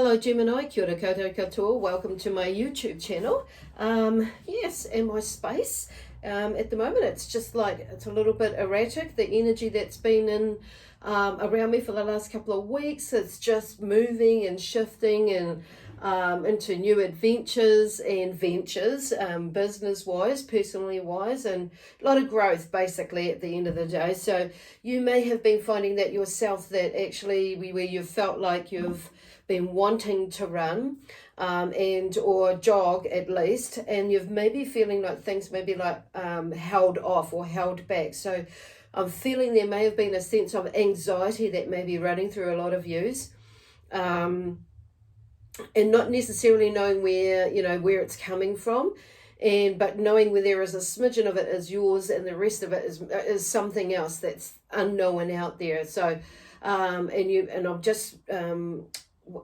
Hello Gemini, kia ora koutou katoa, welcome to my YouTube channel. Yes, in my space, at the moment it's just like, it's a little bit erratic, the energy that's been in around me for the last couple of weeks. It's just moving and shifting and into new adventures and ventures, business-wise, personally-wise, and a lot of growth basically at the end of the day. So you may have been finding that yourself, that actually where you felt like you've been wanting to run and or jog at least, and you've maybe feeling like things may be like held off or held back. So I'm feeling there may have been a sense of anxiety that may be running through a lot of yous, and not necessarily knowing where it's coming from, but knowing where there is a smidgen of it is yours and the rest of it is something else that's unknown out there. So and I'm just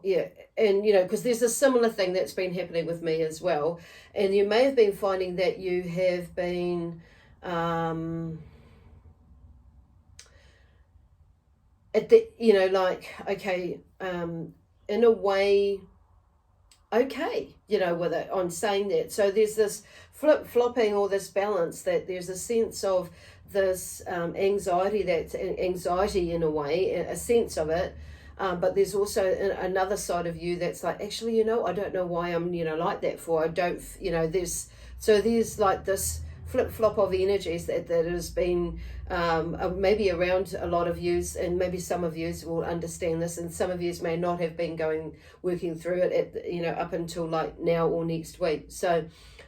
because there's a similar thing that's been happening with me as well, and you may have been finding that you have been at the in a way okay with it on saying that. So there's this flip-flopping or this balance, that there's a sense of this anxiety in a way, a sense of it. But there's also another side of you that's like, actually, I don't know why I'm, like that for. I don't, there's like this flip-flop of energies that has been maybe around a lot of yous, and maybe some of yous will understand this, and some of yous may not have been working through it up until like now or next week. So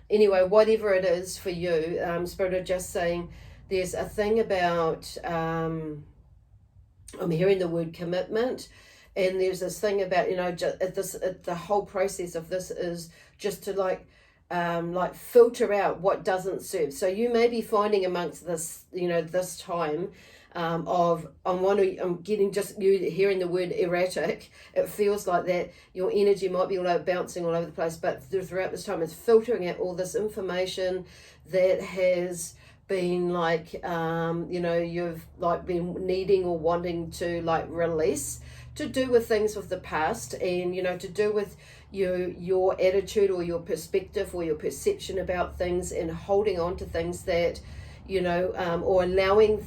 anyway, whatever it is for you, Spirit are just saying there's a thing about I'm hearing the word commitment, and there's this thing about the whole process of this is just to like filter out what doesn't serve. So you may be finding amongst this this time I'm getting just you hearing the word erratic. It feels like that your energy might be bouncing all over the place, but throughout this time it's filtering out all this information that has been like you've like been needing or wanting to like release, to do with things of the past, and to do with your attitude or your perspective or your perception about things, and holding on to things that or allowing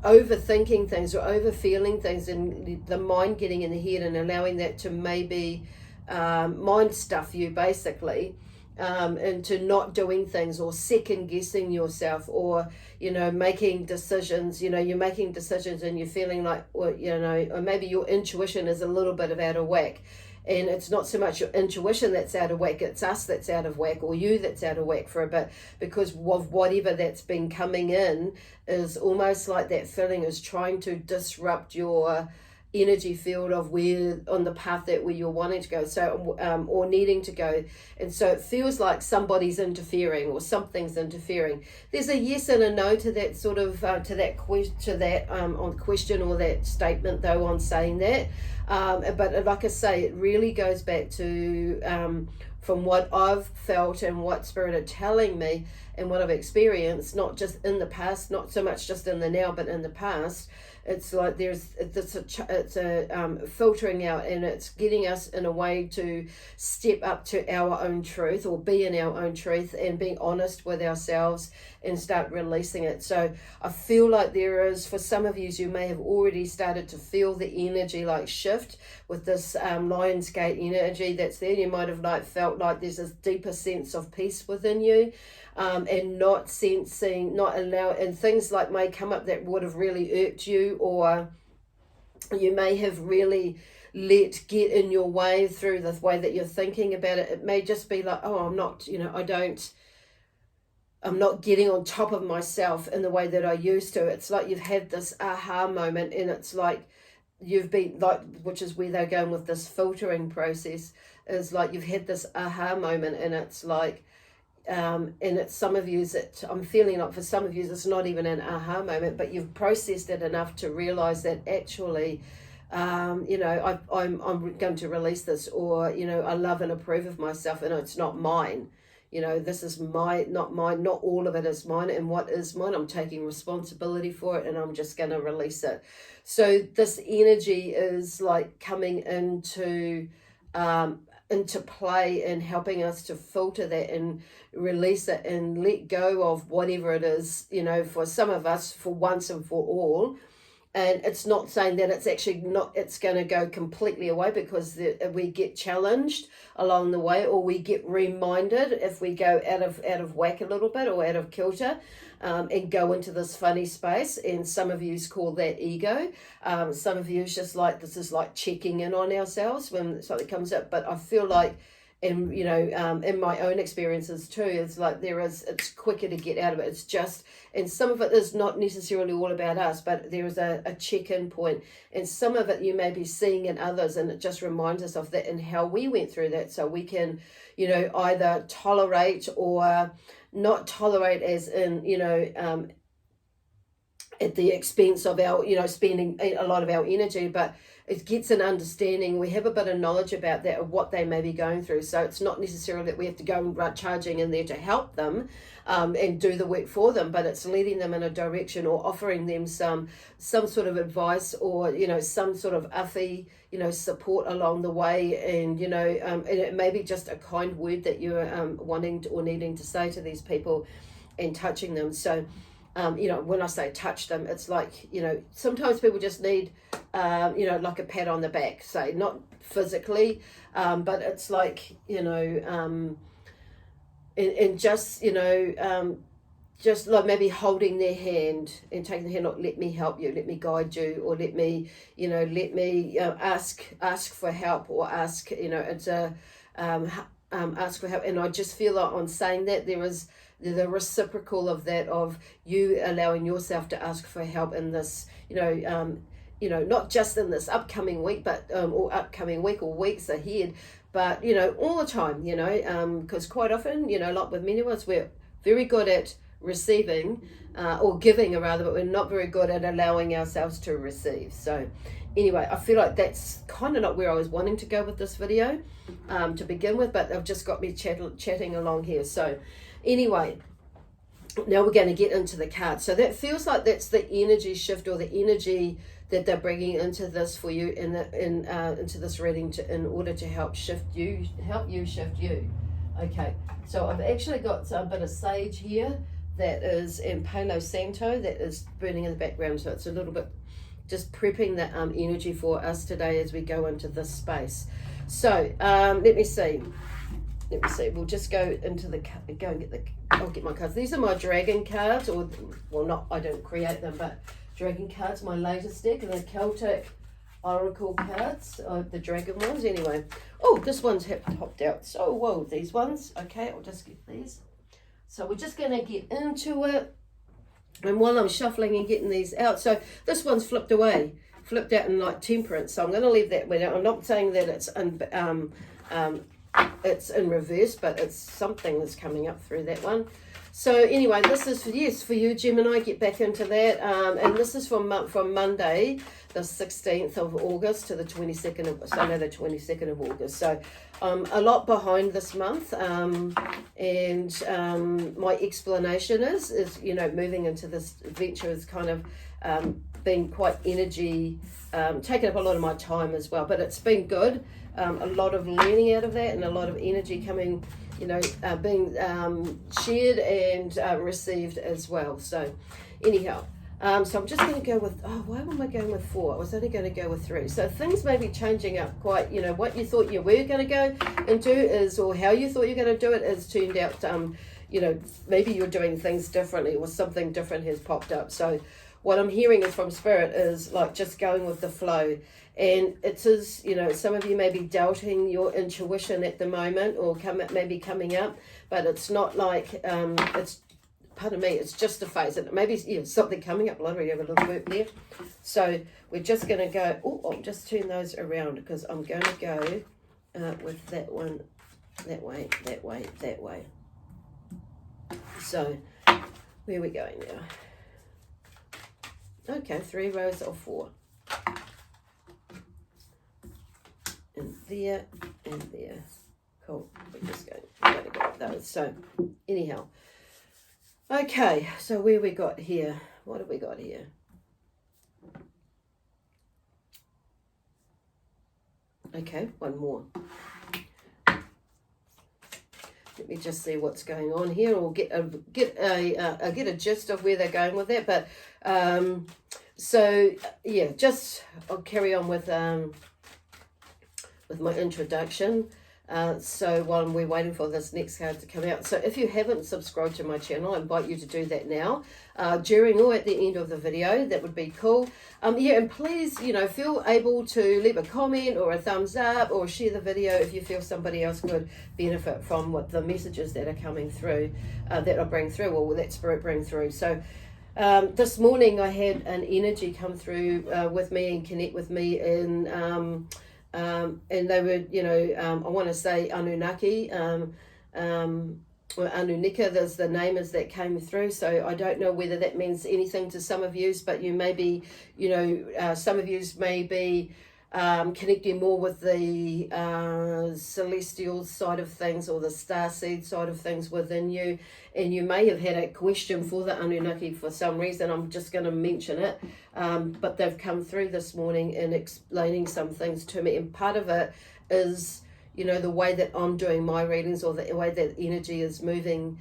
overthinking things or overfeeling things, and the mind getting in the head and allowing that to maybe mind stuff you basically, into not doing things, or second guessing yourself, or making decisions. You're making decisions and you're feeling like, or maybe your intuition is a little bit out of whack, and it's not so much your intuition that's out of whack, it's us that's out of whack, or you that's out of whack for a bit, because of whatever that's been coming in is almost like that feeling is trying to disrupt your energy field of where on the path that where you're wanting to go, so or needing to go. And so it feels like somebody's interfering or something's interfering. There's a yes and a no to that sort of on question or that statement though, on saying that, but like I say, it really goes back to from what I've felt and what Spirit are telling me and what I've experienced, not just in the past, not so much just in the now, but in the past. It's like it's a filtering out, and it's getting us in a way to step up to our own truth, or be in our own truth, and being honest with ourselves and start releasing it. So I feel like there is, for some of you may have already started to feel the energy like shift with this Lionsgate energy that's there. You might have like felt like there's this deeper sense of peace within you. And not sensing, not allow, and things like may come up that would have really irked you, or you may have really let get in your way through the way that you're thinking about it. It may just be like, oh, I'm not getting on top of myself in the way that I used to. It's like you've had this aha moment, and it's like you've been like, which is where they're going with this filtering process, is like you've had this aha moment, and it's like, and it's some of you that I'm feeling like for some of you it's not even an aha moment, but you've processed it enough to realize that actually I'm going to release this, or I love and approve of myself, and it's not mine. you know, this is not mine, not all of it is mine, and what is mine, I'm taking responsibility for it, and I'm just going to release it. So this energy is like coming into play and helping us to filter that and release it and let go of whatever it is, you know, for some of us, for once and for all. And it's not saying that it's actually not, it's going to go completely away, because we get challenged along the way, or we get reminded if we go out of whack a little bit, or out of kilter, and go into this funny space. And some of you call that ego. Some of you is just like, this is like checking in on ourselves when something comes up. But I feel like, and you know, in my own experiences too, it's like it's quicker to get out of it. It's just, and some of it is not necessarily all about us, but there is a check-in point, and some of it you may be seeing in others, and it just reminds us of that and how we went through that, so we can, you know, either tolerate or not tolerate, as in, you know, at the expense of our, you know, spending a lot of our energy, but it gets an understanding. We have a bit of knowledge about that, of what they may be going through. So it's not necessarily that we have to go and charging in there to help them and do the work for them, but it's leading them in a direction, or offering them some sort of advice, or, you know, some sort of uffy, you know, support along the way. And, you know, and it may be just a kind word that you're wanting to, or needing to say to these people, and touching them. So you know, when I say touch them, it's like, you know, sometimes people just need, you know, like a pat on the back, say, not physically, but it's like, you know, and just, you know, just like maybe holding their hand and taking the hand, like, let me help you, let me guide you, or let me, you know, ask for help, or ask, you know, it's a, ask for help. And I just feel like on saying that, there is the reciprocal of that, of you allowing yourself to ask for help in this, you know, not just in this upcoming week, but or upcoming week or weeks ahead, but, you know, all the time, you know, because quite often, you know, like with many of us, we're very good at receiving or giving rather, but we're not very good at allowing ourselves to receive. So anyway, I feel like that's kind of not where I was wanting to go with this video to begin with, but they've just got me chatting along here. So anyway, now we're going to get into the cards. So that feels like that's the energy shift, or the energy that they're bringing into this for you, into this reading, in order to help you shift you. Okay, so I've actually got a bit of sage here that is in Palo Santo that is burning in the background, so it's a little bit just prepping the energy for us today as we go into this space. So let me see. We'll just go into I'll get my cards. These are my dragon cards, or, well, not, I don't create them, but dragon cards, my latest deck, and the Celtic Oracle cards, the dragon ones. Anyway, oh, this one's hopped out. So, whoa, these ones. Okay, I'll just get these. So we're just going to get into it. And while I'm shuffling and getting these out, so this one's flipped out in like Temperance. So I'm going to leave that with it. I'm not saying that it's in reverse, but it's something that's coming up through that one. So anyway, this is for you, Gemini. Get back into that, and this is from Monday, the 16th of August to the 22nd of Sunday, the 22nd of August. So a lot behind this month, and my explanation is, you know, moving into this venture is kind of been quite energy, taking up a lot of my time as well, but it's been good. A lot of learning out of that, and a lot of energy coming, you know, being shared and received as well. So anyhow, so I'm just going to go with, why am I going with 4? I was only going to go with 3. So things may be changing up quite, you know, what you thought you were going to go and do is, or how you thought you were going to do it, has turned out, you know, maybe you're doing things differently, or something different has popped up. So what I'm hearing is from Spirit is like just going with the flow. And it is, you know, some of you may be doubting your intuition at the moment, or maybe coming up, but it's not like, it's, pardon me, it's just a phase. And maybe, yeah, something coming up, literally have a little bit there. So we're just going to go, I'll just turn those around, because I'm going to go with that one, that way. So where are we going now? Okay, 3 rows of 4. And there, Cool. We're just going to go with those. So, anyhow. Okay, so where we got here? What have we got here? Okay, one more. Let me just see what's going on here, or get a gist of where they're going with that. But so yeah, just I'll carry on with my introduction. So while we're waiting for this next card to come out, so if you haven't subscribed to my channel, I invite you to do that now, during or at the end of the video. That would be cool. Yeah, and please, feel able to leave a comment or a thumbs up, or share the video if you feel somebody else would benefit from what the messages that are coming through, that I bring through, or that spirit bring through. So this morning I had an energy come through with me and connect with me in and they were, I want to say Anunnaki, or Anunika, there's the name is that came through. So I don't know whether that means anything to some of you, but you may be, some of you may be connecting more with the celestial side of things, or the starseed side of things within you, and you may have had a question for the Anunnaki for some reason. I'm just going to mention it, but they've come through this morning and explaining some things to me, and part of it is the way that I'm doing my readings, or the way that energy is moving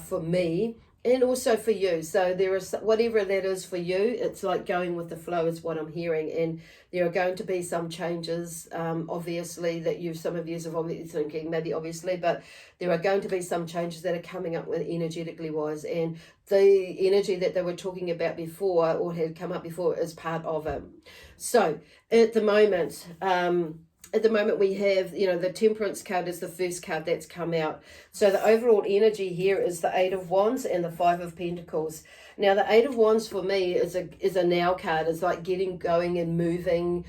for me, and also for you. So there is, whatever that is for you, it's like going with the flow is what I'm hearing. And there are going to be some changes, obviously, that some of you have obviously thinking, maybe obviously, but there are going to be some changes that are coming up with energetically wise. And the energy that they were talking about before, or had come up before, is part of it. So at the moment, we have, the Temperance card is the first card that's come out. So the overall energy here is the Eight of Wands and the Five of Pentacles. Now the Eight of Wands for me is a now card. It's like getting going and moving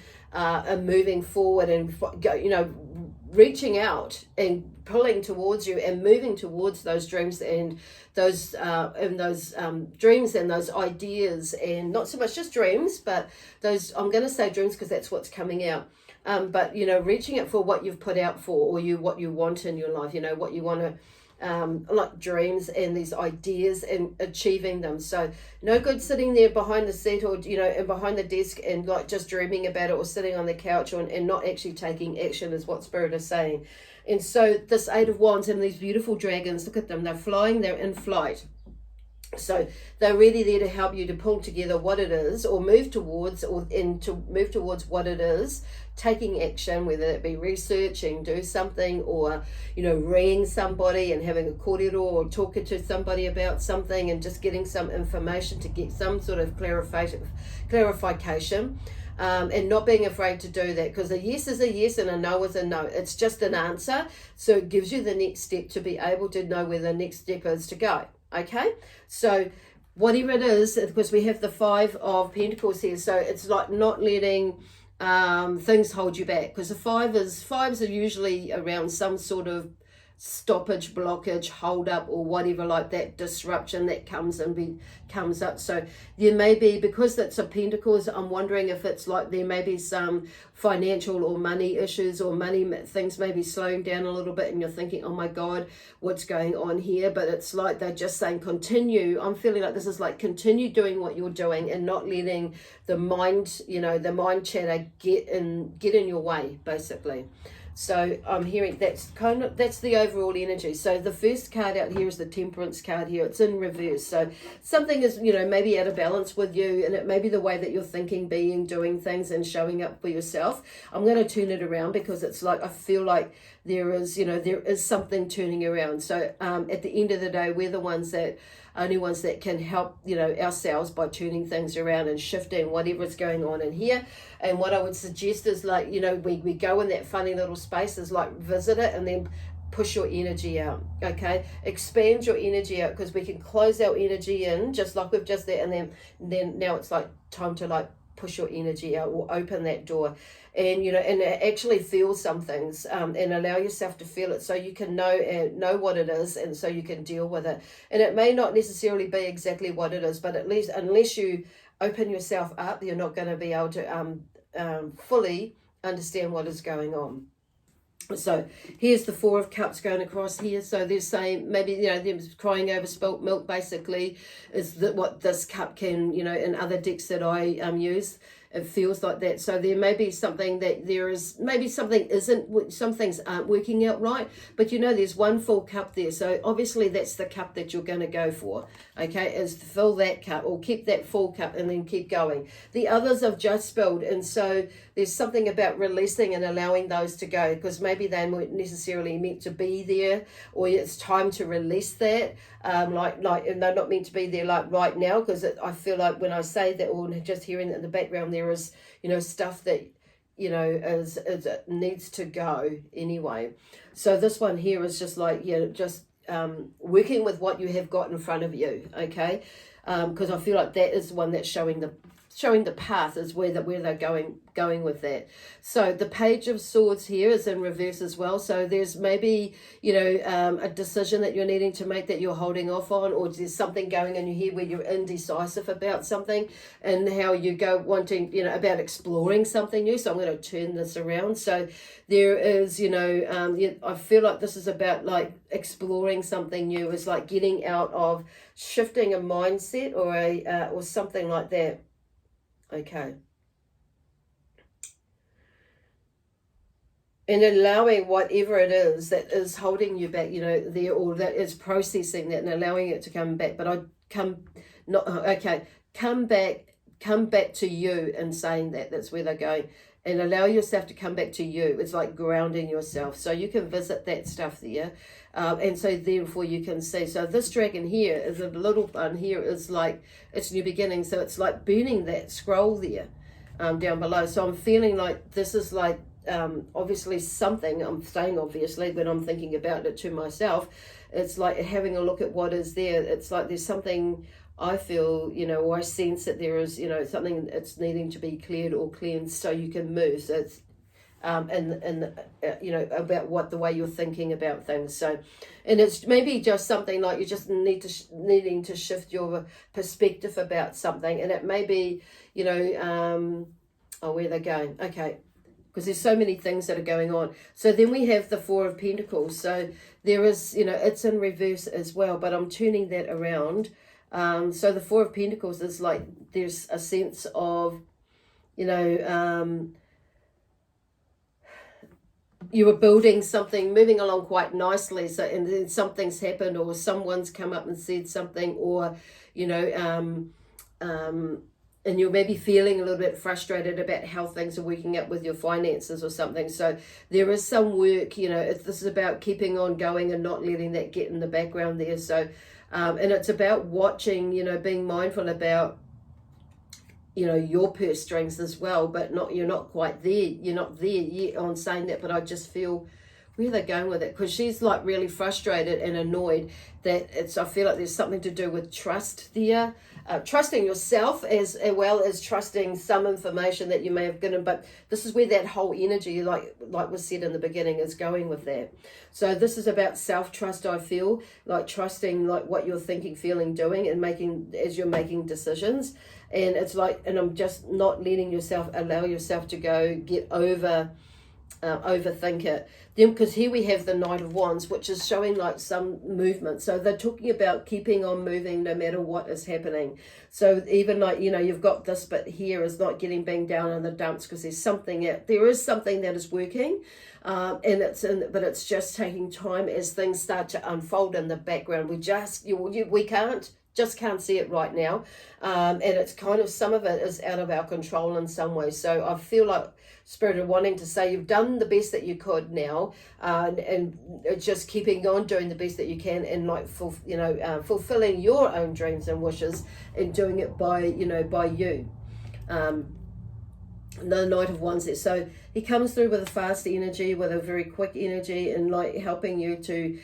forward, and reaching out and pulling towards you and moving towards those dreams and those dreams and those ideas, and not so much just dreams, but those, I'm going to say dreams because that's what's coming out. But reaching it for what you've put out for, or what you want in your life, what you want to, like dreams and these ideas, and achieving them. So no good sitting there behind the seat, or and behind the desk, and like just dreaming about it, or sitting on the couch, and not actually taking action, is what Spirit is saying. And so this Eight of Wands and these beautiful dragons, look at them, they're flying, they're in flight. So they're really there to help you to pull together what it is, or move towards, what it is, taking action, whether it be researching, do something, or ringing somebody and having a kōrero, or talking to somebody about something and just getting some information to get some sort of clarification. And not being afraid to do that, because a yes is a yes and a no is a no. It's just an answer. So it gives you the next step to be able to know where the next step is to go. Okay, so whatever it is, because we have the Five of Pentacles here, so it's like not letting things hold you back, because the fives are usually around some sort of stoppage, blockage, hold up, or whatever, like that disruption that comes up. So there may be, because that's a Pentacles, I'm wondering if it's like there may be some financial or money issues, or things may be slowing down a little bit, and you're thinking, oh my God, what's going on here? But it's like they're just saying continue. I'm feeling like this is like continue doing what you're doing, and not letting the mind, the mind chatter get in your way, basically. So I'm hearing that's the overall energy. So the first card out here is the Temperance card here. It's in reverse. So something is, maybe out of balance with you, and it may be the way that you're thinking, being, doing things, and showing up for yourself. I'm going to turn it around, because it's like I feel like there is something turning around. So at the end of the day, we're the only ones that can help ourselves by turning things around and shifting whatever's going on in here. And what I would suggest is, like, we go in that funny little space, is like visit it and then push your energy out. Okay, expand your energy out, because we can close our energy in just like we've just there, and then now it's like time to like push your energy out, or open that door, and and actually feel some things, and allow yourself to feel it, so you can know what it is, and so you can deal with it. And it may not necessarily be exactly what it is, but at least, unless you open yourself up, you're not going to be able to fully understand what is going on. So here's the Four of Cups going across here. So they're saying maybe, they're crying over spilt milk, basically, is that what this cup can, in other decks that I use, it feels like that. So there may be something that maybe something isn't, some things aren't working out right, but there's one full cup there. So obviously that's the cup that you're going to go for, okay, is to fill that cup or keep that full cup and then keep going. The others have just spilled, and so there's something about releasing and allowing those to go, because maybe they weren't necessarily meant to be there, or it's time to release that, and they're not meant to be there like right now, because I feel like when I say that, or just hearing it in the background, there is stuff that is needs to go anyway. So this one here is just like just working with what you have got in front of you, okay, because I feel like that is the one that's showing the path, is where they're going with that. So the Page of Swords here is in reverse as well. So there's maybe a decision that you're needing to make that you're holding off on, or there's something going in your head where you're indecisive about something, and how you go wanting about exploring something new. So I'm going to turn this around. So there is I feel like this is about like exploring something new, is like getting out of shifting a mindset or something like that. Okay. And allowing whatever it is that is holding you back, there, or that is processing that and allowing it to come back. But come back to you and saying that's where they're going. And allow yourself to come back to you. It's like grounding yourself. So you can visit that stuff there. And so therefore you can see. So this dragon here is a little one here, is like, it's new beginning. So it's like burning that scroll there down below. So I'm feeling like this is like obviously something, I'm saying obviously when I'm thinking about it to myself, it's like having a look at what is there. It's like there's something I feel, or I sense that there is, something that's needing to be cleared or cleansed so you can move. So it's, about what the way you're thinking about things. So, and it's maybe just something like you just needing to shift your perspective about something. And it may be, where they're going. Okay. Because there's so many things that are going on. So then we have the Four of Pentacles. So there is, it's in reverse as well, but I'm turning that around. So the Four of Pentacles is like, there's a sense of, you were building something, moving along quite nicely. So, and then something's happened, or someone's come up and said something, or, and you're maybe feeling a little bit frustrated about how things are working out with your finances or something. So there is some work, this is about keeping on going and not letting that get in the background there. So, and it's about watching, being mindful about, your purse strings as well, but you're not quite there. You're not there yet on saying that, but I just feel where they're going with it, because she's like really frustrated and annoyed that I feel like there's something to do with trust there. Trusting yourself as well as trusting some information that you may have given, but this is where that whole energy, like was said in the beginning, is going with that. So this is about self-trust. I feel like trusting like what you're thinking, feeling, doing, and making as you're making decisions. And it's like, and I'm just not letting allow yourself to go get overthink it. Then, because here we have the Knight of Wands, which is showing like some movement. So they're talking about keeping on moving no matter what is happening. So even like, you've got this, but here is not being down in the dumps, because there is something that is working. But it's just taking time as things start to unfold in the background. We can't see it right now. And it's kind of, some of it is out of our control in some way. So I feel like Spirit are wanting to say you've done the best that you could now, and just keeping on doing the best that you can, and like fulfilling your own dreams and wishes, and doing it by you. The Knight of Wands there. So he comes through with a fast energy, with a very quick energy, and like helping you to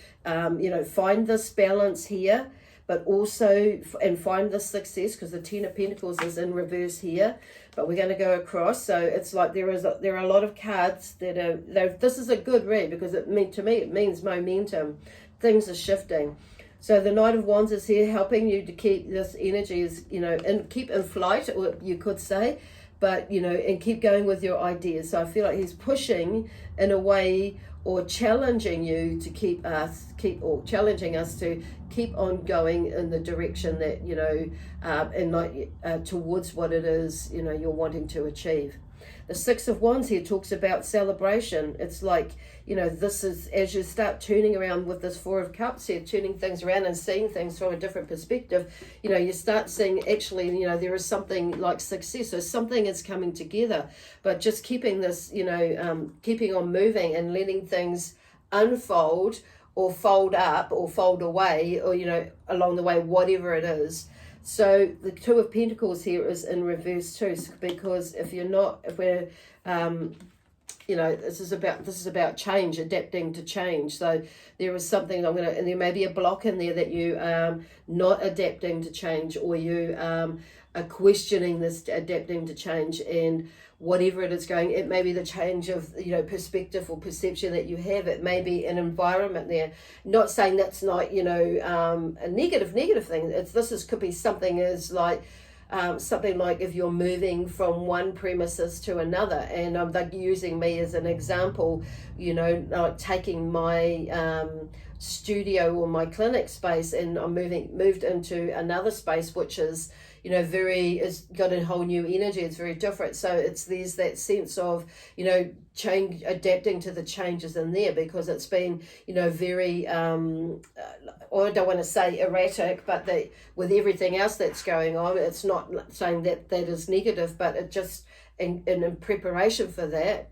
find this balance here, but also and find the success, because the Ten of Pentacles is in reverse here, but we're going to go across. So it's like there are a lot of cards that are, this is a good read, because to me it means momentum, things are shifting. So the Knight of Wands is here helping you to keep this energy keep in flight, or you could say, but, you know, and keep going with your ideas. So I feel like he's pushing in a way, or challenging you to challenging us to keep on going in the direction that, you know, and like towards what it is, you know, you're wanting to achieve. The Six of Wands here talks about celebration. It's like, you know, this is as you start turning around with this Four of Cups here, turning things around and seeing things from a different perspective, you know, you start seeing actually, you know, there is something like success, so something is coming together, but just keeping this, you know, keeping on moving and letting things unfold or fold up or fold away, or, you know, along the way, whatever it is. So the Two of Pentacles here is in reverse too, because if we're, you know, this is about change, adapting to change. So there is something and there may be a block in there that you not adapting to change, or you are questioning this adapting to change, and whatever it is going, it may be the change of, you know, perspective or perception that you have. It may be an environment there. Not saying that's not, you know, a negative thing. Could be something as like, something like if you're moving from one premises to another, and I'm like using me as an example, you know, like taking my studio or my clinic space, and I'm moved into another space which is, you know, it's got a whole new energy. It's very different. So there's that sense of, you know, change, adapting to the changes in there, because it's been, you know, very, I don't want to say erratic, but with everything else that's going on, it's not saying that is negative, but it just, in preparation for that,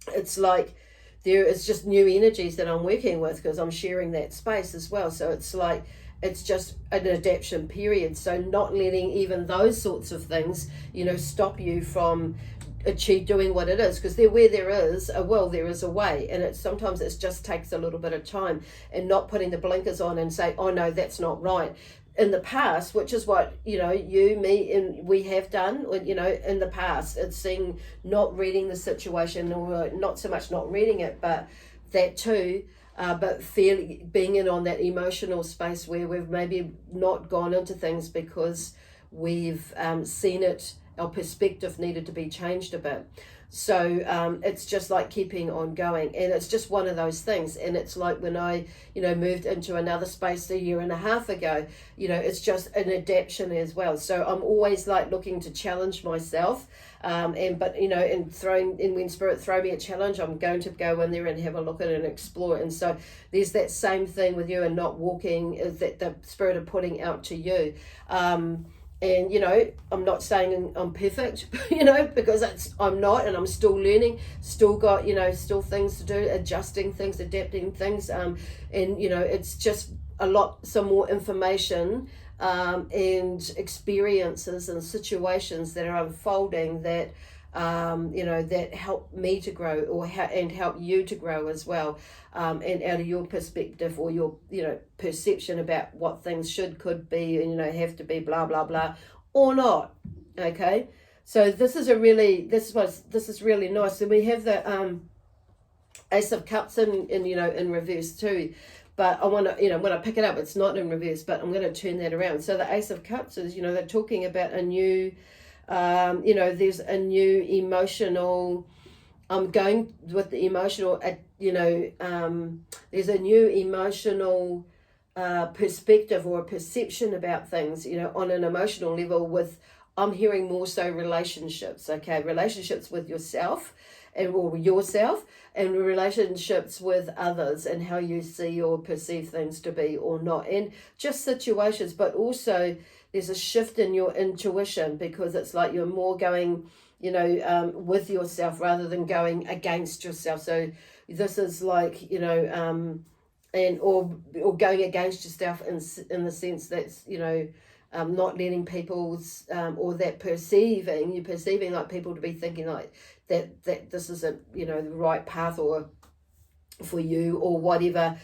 it's like there is just new energies that I'm working with, because I'm sharing that space as well. So it's like, it's just an adaptation period. So not letting even those sorts of things, you know, stop you from doing what it is, because where there is a will, there is a way, and sometimes it just takes a little bit of time, and not putting the blinkers on and say, oh no, that's not right. In the past, which is what, you know, you, me, and we have done, you know, in the past, it's seeing, not reading the situation, or not so much not reading it, but that too. But being in on that emotional space where we've maybe not gone into things because we've seen it, our perspective needed to be changed a bit. So it's just like keeping on going, and it's just one of those things. And it's like when I, you know, moved into another space a year and a half ago, you know, it's just an adaptation as well. So I'm always like looking to challenge myself, but you know, when Spirit throw me a challenge, I'm going to go in there and have a look at it and explore it. And so there's that same thing with you, and not walking is that the Spirit are putting out to you. And, you know, I'm not saying I'm perfect, you know, because I'm not, and I'm still learning, still got, you know, still things to do, adjusting things, adapting things. And, you know, it's just some more information and experiences and situations that are unfolding that, you know, that help me to grow, and help you to grow as well. And out of your perspective, or your, you know, perception about what things could be, and, you know, have to be blah, blah, blah, or not. Okay. So this is really nice. And we have the Ace of Cups in you know, in reverse too. But I want to, you know, when I pick it up, it's not in reverse, but I'm going to turn that around. So the Ace of Cups is, you know, they're talking about a new, you know, there's a new emotional, I'm going with the emotional, you know, there's a new emotional perspective or a perception about things, you know, on an emotional level I'm hearing more so relationships, okay, relationships with yourself, and relationships with others, and how you see or perceive things to be or not, and just situations. But also there's a shift in your intuition, because it's like you're more going, you know, with yourself rather than going against yourself. So this is like, you know, or going against yourself in the sense that's, you know, not letting people's or that perceiving like people to be thinking like that this isn't, you know, the right path or for you, or whatever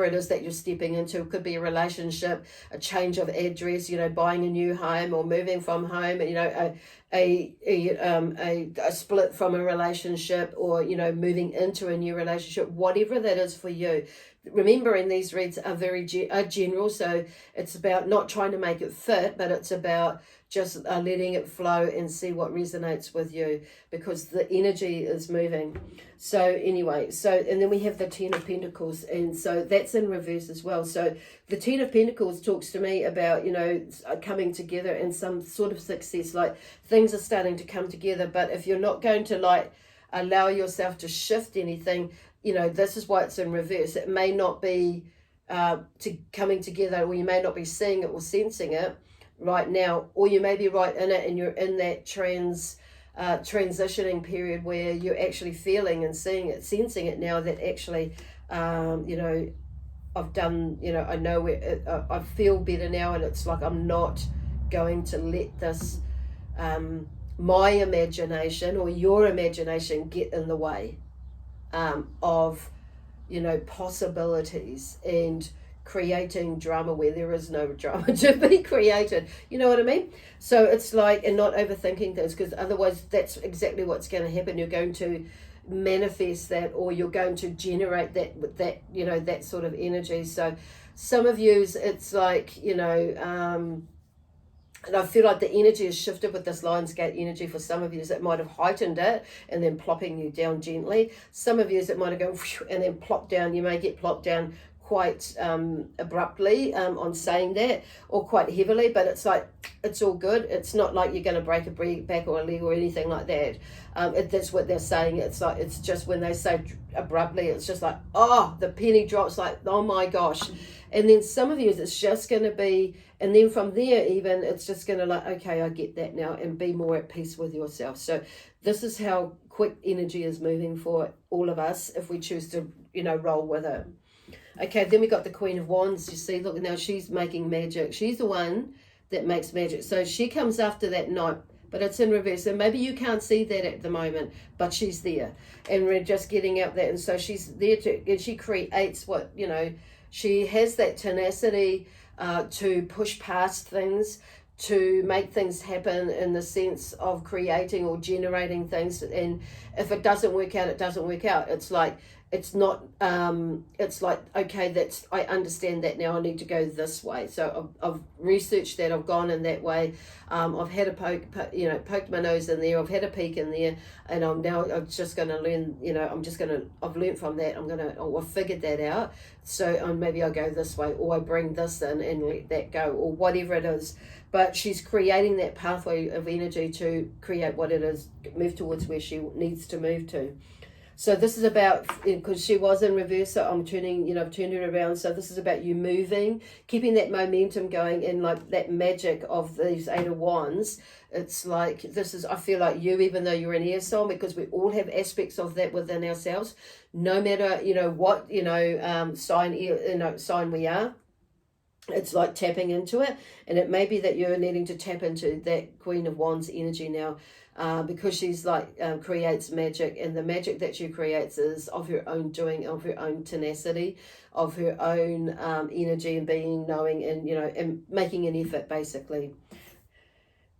it is that you're stepping into. It could be a relationship, a change of address, you know, buying a new home, or moving from home, you know, a split from a relationship, or, you know, moving into a new relationship, whatever that is for you. remembering these reads are very general, so it's about not trying to make it fit, but it's about just letting it flow and see what resonates with you, because the energy is moving. So anyway, and then we have the Ten of Pentacles, and so that's in reverse as well. So the Ten of Pentacles talks to me about, coming together and some sort of success, like things are starting to come together. But if you're not going to like allow yourself to shift anything, this is why it's in reverse. It may not be coming together, or you may not be seeing it or sensing it right now, or you may be right in it and you're in that transitioning period where you're actually feeling and seeing it, sensing it now, that actually, I've done, I know where I feel better now, and it's like I'm not going to let this, my imagination or your imagination get in the way of, possibilities and creating drama where there is no drama to be created. You know what I mean? So it's like, and not overthinking things, because otherwise that's exactly what's going to happen. You're going to manifest that, or you're going to generate that sort of energy. So some of you, it's like, and I feel like the energy has shifted with this Lionsgate energy. For some of you, it might have heightened it and then plopping you down gently. Some of you, it might have gone and then plop down. You may get plopped down quite abruptly on saying that, or quite heavily, but it's like, it's all good. It's not like you're going to break a back or a leg or anything like that. That's what they're saying. It's like, it's just when they say abruptly, it's just like, oh, the penny drops, like, oh my gosh. And then some of you, it's just going to be, and then from there even, it's just going to like, okay, I get that now, and be more at peace with yourself. So this is how quick energy is moving for all of us if we choose to, roll with it. Okay, then we got the Queen of Wands. You see, look, now she's making magic. She's the one that makes magic. So she comes after that Knight, but it's in reverse. And maybe you can't see that at the moment, but she's there. And we're just getting out that. And so she's there and she creates what, she has that tenacity to push past things, to make things happen in the sense of creating or generating things. And if it doesn't work out, it doesn't work out. It's like, it's not, it's like, okay, I understand that now, I need to go this way. So I've researched that, I've gone in that way. I've had a poked my nose in there, I've had a peek in there, and I'm just going to learn, I've learned from that, I've figured that out. So maybe I'll go this way, or I bring this in and let that go, or whatever it is. But she's creating that pathway of energy to create what it is, move towards where she needs to move to. So this is about, because she was in reverse, so I'm turning, I've turned her around. So this is about you moving, keeping that momentum going, and like that magic of these Eight of Wands. It's like, I feel like you, even though you're an air sign, because we all have aspects of that within ourselves, no matter, what, sign we are. It's like tapping into it, and it may be that you're needing to tap into that Queen of Wands energy now, because she's like creates magic, and the magic that she creates is of her own doing, of her own tenacity, of her own energy and being, knowing, and and making an effort, basically.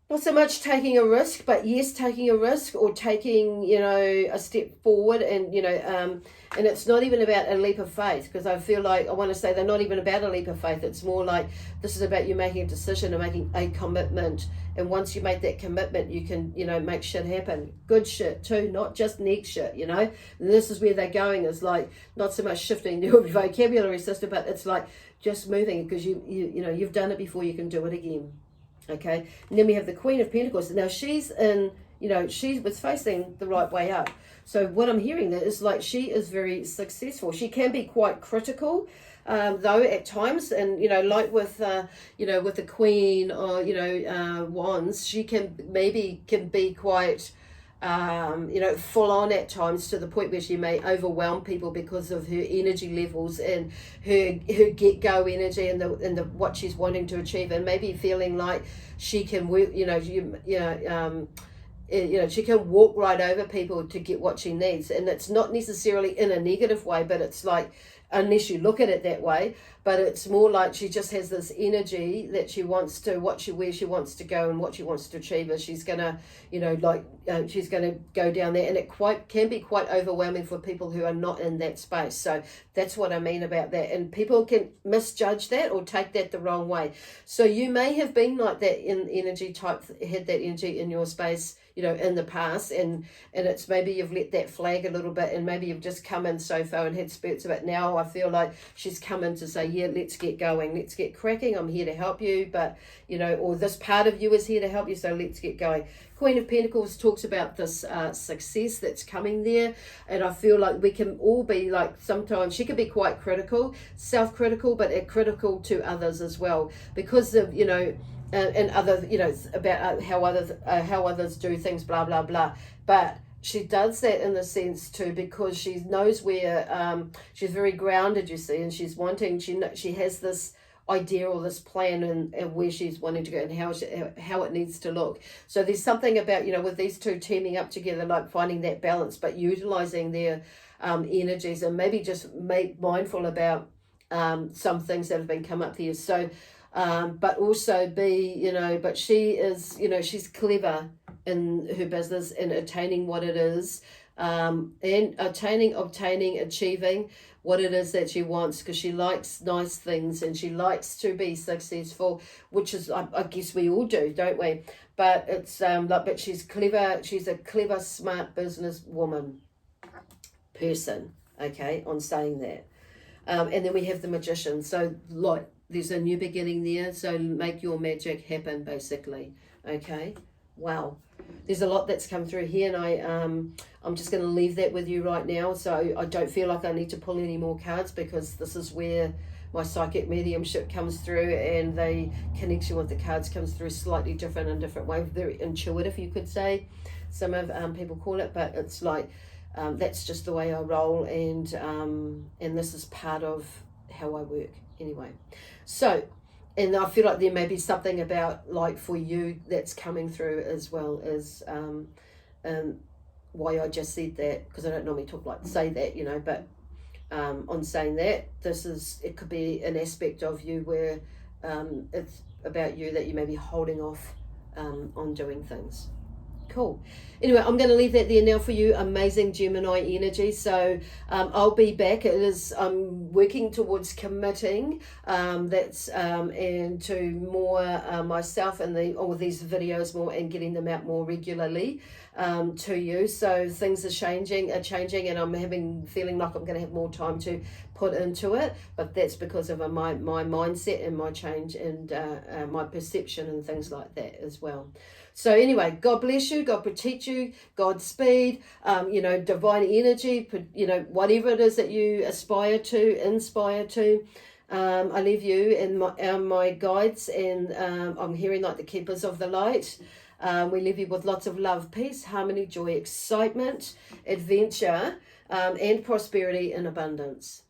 Not so much taking a risk, but yes, taking a risk, or taking, a step forward, and, and it's not even about a leap of faith, because I feel like, I want to say they're not even about a leap of faith. It's more like, this is about you making a decision and making a commitment. And once you make that commitment, you can, make shit happen. Good shit too, not just neat shit, And this is where they're going, is like, not so much shifting your vocabulary system, but it's like just moving, because you've done it before, you can do it again. Okay, and then we have the Queen of Pentacles. Now she's in, she was facing the right way up. So what I'm hearing there is like, she is very successful. She can be quite critical, though, at times. And, like with the Queen or, Wands, she can be quite, full on at times, to the point where she may overwhelm people because of her energy levels and her get-go energy and the what she's wanting to achieve, and maybe feeling like she can work, she can walk right over people to get what she needs, and it's not necessarily in a negative way, but it's like, unless you look at it that way, but it's more like she just has this energy that she wants to, where she wants to go and what she wants to achieve, is she's gonna, she's gonna go down there, and it can be quite overwhelming for people who are not in that space. So that's what I mean about that, and people can misjudge that or take that the wrong way. So you may have been like that in energy type, had that energy in your space, in the past, and it's maybe you've let that flag a little bit, and maybe you've just come in so far and had spurts of it. Now I feel like she's come in to say, yeah, let's get going, let's get cracking, I'm here to help you, but or this part of you is here to help you, so let's get going. Queen of Pentacles talks about this success that's coming there, and I feel like we can all be like, sometimes she can be quite critical, self-critical, but critical to others as well, because of and other, about how others do things, blah blah blah. But she does that in the sense too, because she knows where she's very grounded, you see, and she's wanting, she has this idea or this plan and where she's wanting to go and how it needs to look. So there's something about, with these two teaming up together, like finding that balance, but utilizing their energies, and maybe just mindful about some things that have been come up there. So but also but she is, she's clever in her business in attaining what it is, and obtaining, achieving what it is that she wants, because she likes nice things and she likes to be successful, which is, I guess we all do, don't we? But it's but she's clever. She's a clever, smart business woman person. Okay, on saying that, and then we have the Magician. So like, there's a new beginning there, so make your magic happen, basically. Okay, wow, there's a lot that's come through here, and I'm just going to leave that with you right now. So I don't feel like I need to pull any more cards, because this is where my psychic mediumship comes through, and the connection with the cards comes through slightly different in different ways, very intuitive, you could say, some of people call it, but it's like that's just the way I roll, and this is part of how I work anyway. So, and I feel like there may be something about, like, for you that's coming through as well, as why I just said that, because I don't normally say that, but on saying that, it could be an aspect of you where it's about you that you may be holding off on doing things. Cool. Anyway, I'm going to leave that there now for you. Amazing Gemini energy. So I'll be back. I'm working towards committing and to more myself and all these videos more, and getting them out more regularly to you. So things are changing, and I'm feeling like I'm going to have more time to put into it, but that's because of my mindset and my change, and my perception and things like that as well. So anyway, God bless you, God protect you, Godspeed, divine energy, whatever it is that you inspire to. I leave you and my guides, and I'm hearing like the keepers of the light. We leave you with lots of love, peace, harmony, joy, excitement, adventure, and prosperity and abundance.